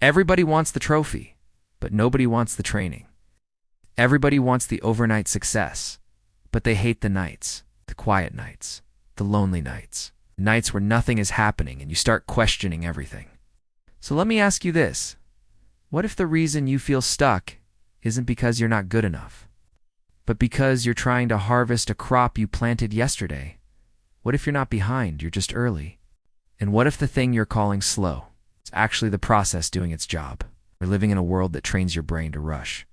Everybody wants the trophy, but nobody wants the training. Everybody wants the overnight success, but they hate the nights, the quiet nights, the lonely nights, nights where nothing is happening and you start questioning everything. So let me ask you this. What if the reason you feel stuck isn't because you're not good enough, but because you're trying to harvest a crop you planted yesterday? What if you're not behind, you're just early? And what if the thing you're calling slow is actually the process doing its job? We're living in a world that trains your brain to rush.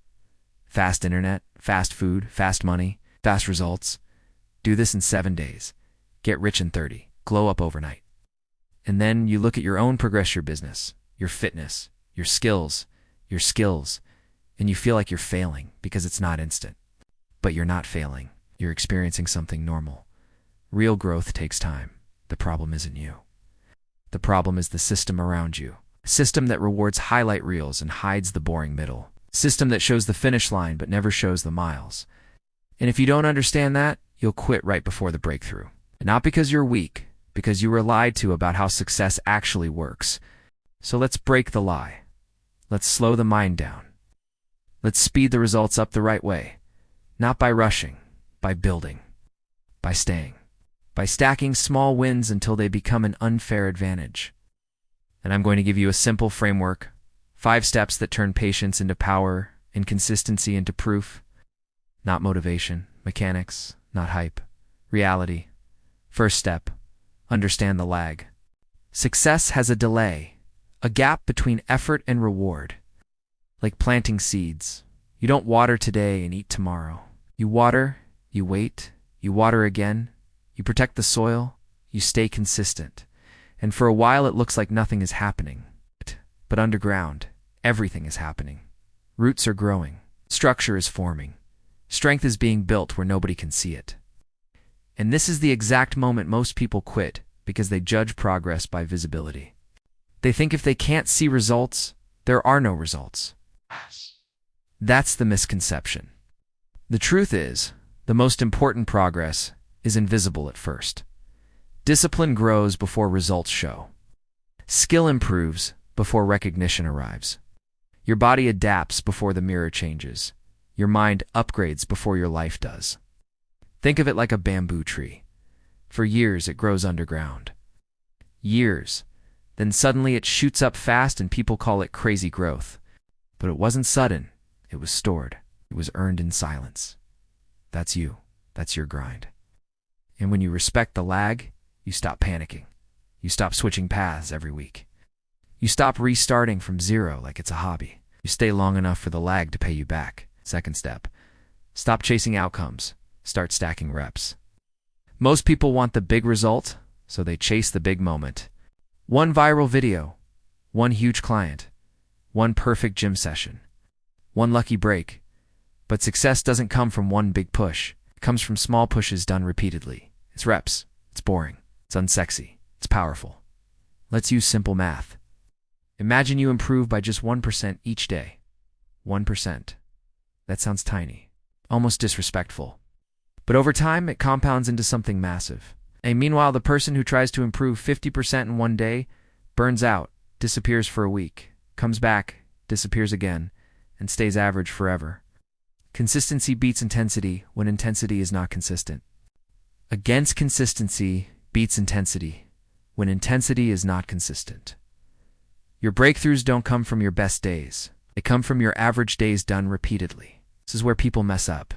Fast internet, fast food, fast money, fast results. Do this in 7 days. Get rich in 30. Glow up overnight. And then you look at your own progress, your business, your fitness, your skills, and you feel like you're failing because it's not instant. But you're not failing. You're experiencing something normal. Real growth takes time. The problem isn't you. The problem is the system around you. A system that rewards highlight reels and hides the boring middle. A system that shows the finish line but never shows the miles. And if you don't understand that, you'll quit right before the breakthrough. And not because you're weak, because you were lied to about how success actually works. So let's break the lie. Let's slow the mind down. Let's speed the results up the right way. Not by rushing, by building, by staying, by stacking small wins until they become an unfair advantage. And I'm going to give you a simple framework, 5 steps that turn patience into power, inconsistency into proof. Not motivation, mechanics, not hype, reality. First step, understand the lag. Success has a delay, a gap between effort and reward. Like planting seeds. You don't water today and eat tomorrow. You water, you wait, you water again, you protect the soil, you stay consistent. And for a while it looks like nothing is happening. But underground, everything is happening. Roots are growing. Structure is forming. Strength is being built where nobody can see it. And this is the exact moment most people quit because they judge progress by visibility. They think if they can't see results, there are no results. That's the misconception. The truth is, the most important progress is invisible at first. Discipline grows before results show. Skill improves before recognition arrives. Your body adapts before the mirror changes. Your mind upgrades before your life does. Think of it like a bamboo tree. For years it grows underground. Years. Then suddenly it shoots up fast and people call it crazy growth. But it wasn't sudden. It was stored. It was earned in silence. That's you. That's your grind. And when you respect the lag, you stop panicking. You stop switching paths every week. You stop restarting from zero like it's a hobby. You stay long enough for the lag to pay you back. Second step. Stop chasing outcomes. Start stacking reps. Most people want the big result, so they chase the big moment. One viral video. One huge client. One perfect gym session. One lucky break. But success doesn't come from one big push. It comes from small pushes done repeatedly. It's reps. It's boring. It's unsexy. It's powerful. Let's use simple math. Imagine you improve by just 1% each day. 1%. That sounds tiny. Almost disrespectful. But over time, it compounds into something massive. And meanwhile, the person who tries to improve 50% in one day burns out, disappears for a week, comes back, disappears again, and stays average forever. Consistency beats intensity when intensity is not consistent. Against consistency beats intensity when intensity is not consistent. Your breakthroughs don't come from your best days. They come from your average days done repeatedly. This is where people mess up.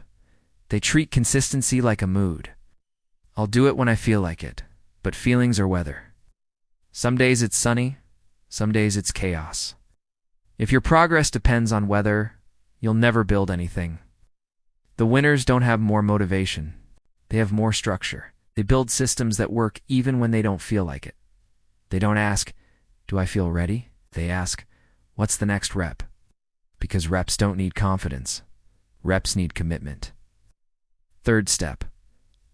They treat consistency like a mood. I'll do it when I feel like it, but feelings are weather. Some days it's sunny, some days it's chaos. If your progress depends on weather, you'll never build anything. The winners don't have more motivation. They have more structure. They build systems that work even when they don't feel like it. They don't ask, do I feel ready? They ask, what's the next rep? Because reps don't need confidence. Reps need commitment. Third step.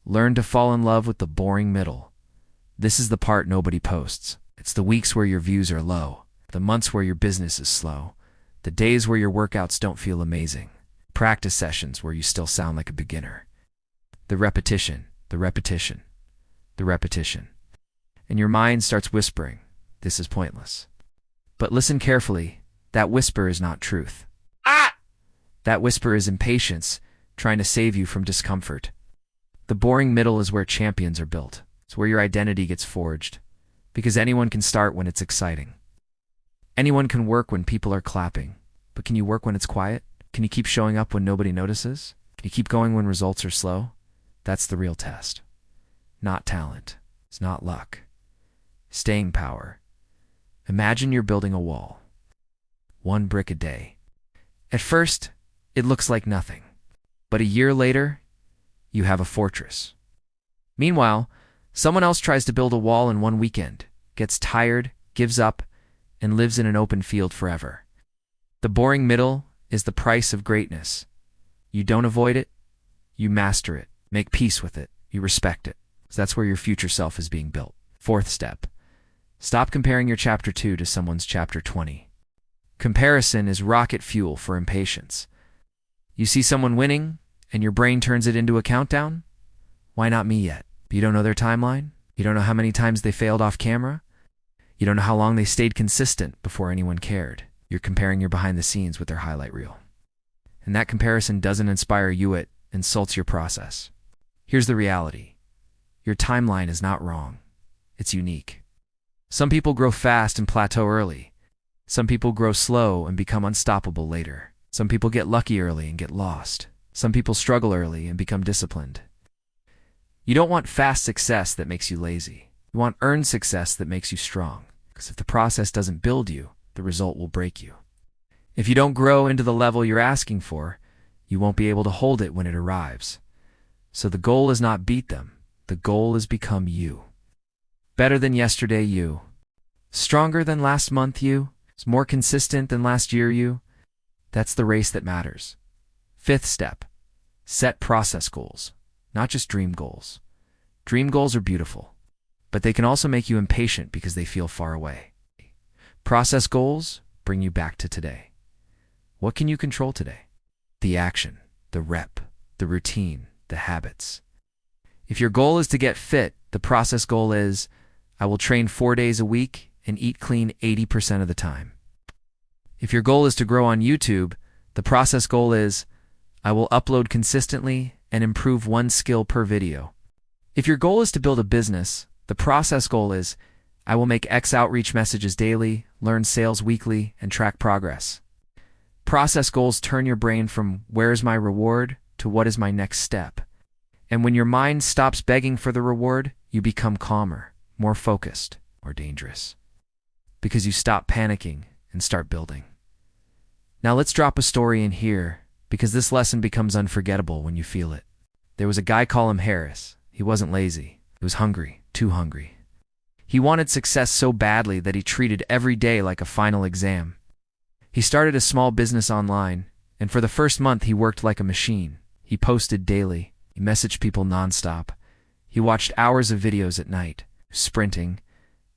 Learn to fall in love with the boring middle. This is the part nobody posts. It's the weeks where your views are low, the months where your business is slow, the days where your workouts don't feel amazing, practice sessions where you still sound like a beginner. The repetition, the repetition, the repetition. And your mind starts whispering, this is pointless. But listen carefully, that whisper is not truth. That whisper is impatience, trying to save you from discomfort. The boring middle is where champions are built. It's where your identity gets forged. Because anyone can start when it's exciting. Anyone can work when people are clapping. But can you work when it's quiet? Can you keep showing up when nobody notices? Can you keep going when results are slow? That's the real test. Not talent. It's not luck. Staying power. Imagine you're building a wall. 1 brick a day. At first, it looks like nothing. But a year later, you have a fortress. Meanwhile, someone else tries to build a wall in 1 weekend, gets tired, gives up, and lives in an open field forever. The boring middle is the price of greatness. You don't avoid it, you master it, make peace with it, you respect it. So that's where your future self is being built. 4th step. Stop comparing your chapter 2 to someone's chapter 20. Comparison is rocket fuel for impatience. You see someone winning, and your brain turns it into a countdown? Why not me yet? You don't know their timeline? You don't know how many times they failed off camera? You don't know how long they stayed consistent before anyone cared. You're comparing your behind the scenes with their highlight reel. And that comparison doesn't inspire you, it insults your process. Here's the reality. Your timeline is not wrong. It's unique. Some people grow fast and plateau early. Some people grow slow and become unstoppable later. Some people get lucky early and get lost. Some people struggle early and become disciplined. You don't want fast success that makes you lazy. You want earned success that makes you strong. Because if the process doesn't build you, the result will break you. If you don't grow into the level you're asking for, you won't be able to hold it when it arrives. So the goal is not beat them. The goal is become you. Better than yesterday you. Stronger than last month you. More consistent than last year you. That's the race that matters. 5th step. Set process goals, not just dream goals. Dream goals are beautiful, but they can also make you impatient because they feel far away. Process goals bring you back to today. What can you control today? The action, the rep, the routine, the habits. If your goal is to get fit, the process goal is, I will train 4 days a week and eat clean 80% of the time. If your goal is to grow on YouTube, the process goal is, I will upload consistently and improve 1 skill per video. If your goal is to build a business, the process goal is, I will make X outreach messages daily, learn sales weekly, and track progress. Process goals turn your brain from where is my reward to what is my next step. And when your mind stops begging for the reward, you become calmer, more focused, more dangerous. Because you stop panicking and start building. Now let's drop a story in here, because this lesson becomes unforgettable when you feel it. There was a guy, call him Harris. He wasn't lazy. He was hungry, too hungry. He wanted success so badly that he treated every day like a final exam. He started a small business online, and for the first month he worked like a machine. He posted daily. He messaged people nonstop. He watched hours of videos at night, sprinting,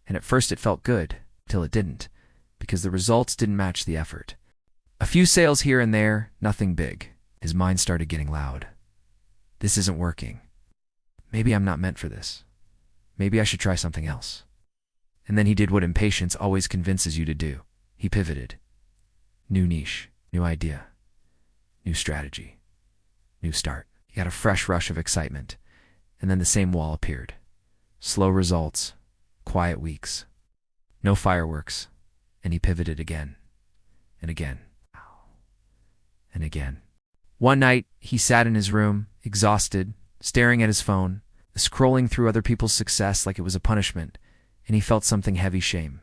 and at first it felt good, till it didn't, because the results didn't match the effort. A few sales here and there, nothing big. His mind started getting loud. This isn't working. Maybe I'm not meant for this. Maybe I should try something else. And then he did what impatience always convinces you to do. He pivoted. New niche, new idea, new strategy, new start. He got a fresh rush of excitement, and then the same wall appeared. Slow results, quiet weeks, no fireworks, and he pivoted again, and again, and again. One night, he sat in his room, exhausted, staring at his phone, scrolling through other people's success like it was a punishment, and he felt something heavy shame.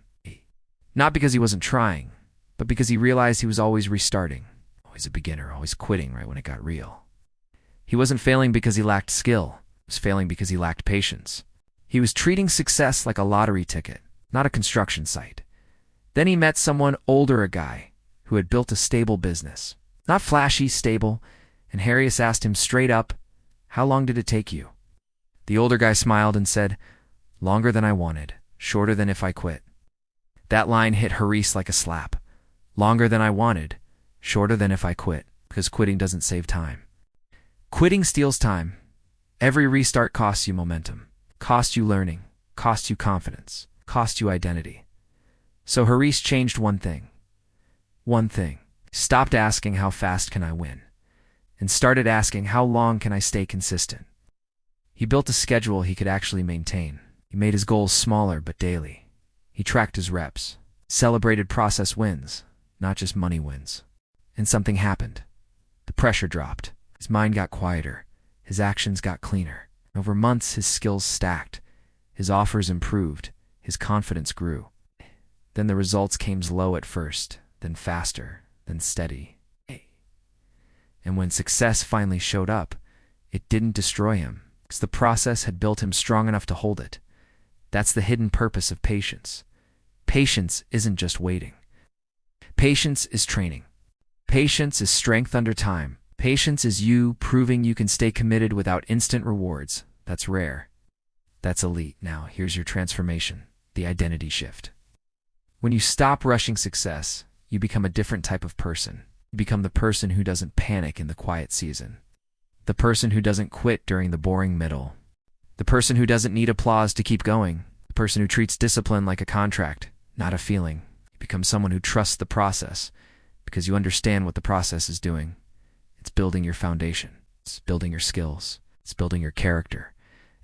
Not because he wasn't trying, but because he realized he was always restarting, always a beginner, always quitting right when it got real. He wasn't failing because he lacked skill. He was failing because he lacked patience. He was treating success like a lottery ticket, not a construction site. Then he met someone older, a guy who had built a stable business. Not flashy, stable, and Harris asked him straight up, "How long did it take you?" The older guy smiled and said, "Longer than I wanted, shorter than if I quit." That line hit Harris like a slap. Longer than I wanted, shorter than if I quit, because quitting doesn't save time. Quitting steals time. Every restart costs you momentum, costs you learning, costs you confidence, costs you identity. So Harris changed one thing. One thing. Stopped asking how fast can I win, and started asking how long can I stay consistent. He built a schedule he could actually maintain. He made his goals smaller but daily. He tracked his reps, celebrated process wins, not just money wins. And something happened. The pressure dropped. His mind got quieter. His actions got cleaner. Over months, his skills stacked. His offers improved. His confidence grew. Then the results came slow at first, then faster, then steady. And when success finally showed up, it didn't destroy him, because the process had built him strong enough to hold it. That's the hidden purpose of patience. Patience isn't just waiting. Patience is training. Patience is strength under time. Patience is you proving you can stay committed without instant rewards. That's rare. That's elite. Now, here's your transformation, the identity shift. When you stop rushing success, you become a different type of person. You become the person who doesn't panic in the quiet season. The person who doesn't quit during the boring middle. The person who doesn't need applause to keep going. The person who treats discipline like a contract, not a feeling. You become someone who trusts the process because you understand what the process is doing. It's building your foundation. It's building your skills. It's building your character.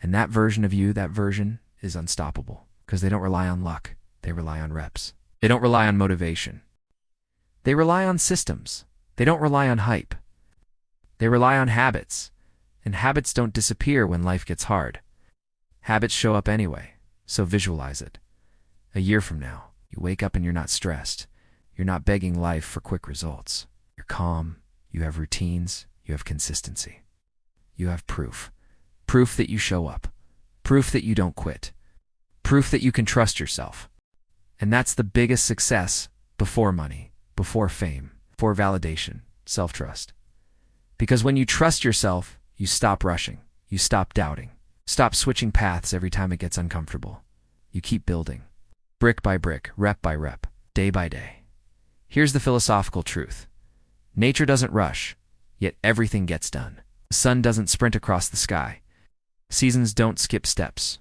And that version of you, that version, is unstoppable because they don't rely on luck. They rely on reps. They don't rely on motivation. They rely on systems. They don't rely on hype. They rely on habits. And habits don't disappear when life gets hard. Habits show up anyway, so visualize it. A year from now, you wake up and you're not stressed. You're not begging life for quick results. You're calm. You have routines. You have consistency. You have proof. Proof that you show up. Proof that you don't quit. Proof that you can trust yourself. And that's the biggest success before money, before fame, before validation, self-trust. Because when you trust yourself, you stop rushing. You stop doubting. Stop switching paths every time it gets uncomfortable. You keep building. Brick by brick, rep by rep, day by day. Here's the philosophical truth. Nature doesn't rush, yet everything gets done. The sun doesn't sprint across the sky. Seasons don't skip steps.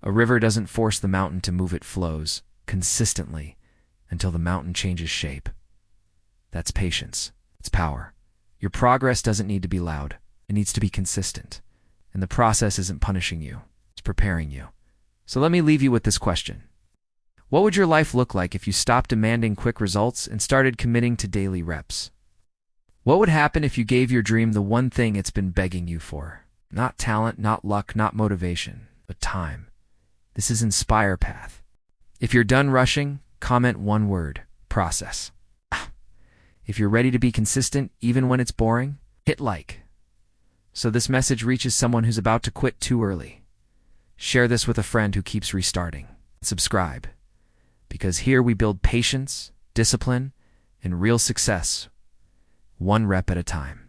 A river doesn't force the mountain to move, it flows consistently until the mountain changes shape. That's patience. It's power. Your progress doesn't need to be loud. It needs to be consistent. And the process isn't punishing you. It's preparing you. So let me leave you with this question. What would your life look like if you stopped demanding quick results and started committing to daily reps? What would happen if you gave your dream the one thing it's been begging you for? Not talent, not luck, not motivation, but time. This is Inspire Path. If you're done rushing, comment one word: process. If you're ready to be consistent, even when it's boring, hit like. So this message reaches someone who's about to quit too early. Share this with a friend who keeps restarting. Subscribe. Because here we build patience, discipline, and real success, one rep at a time.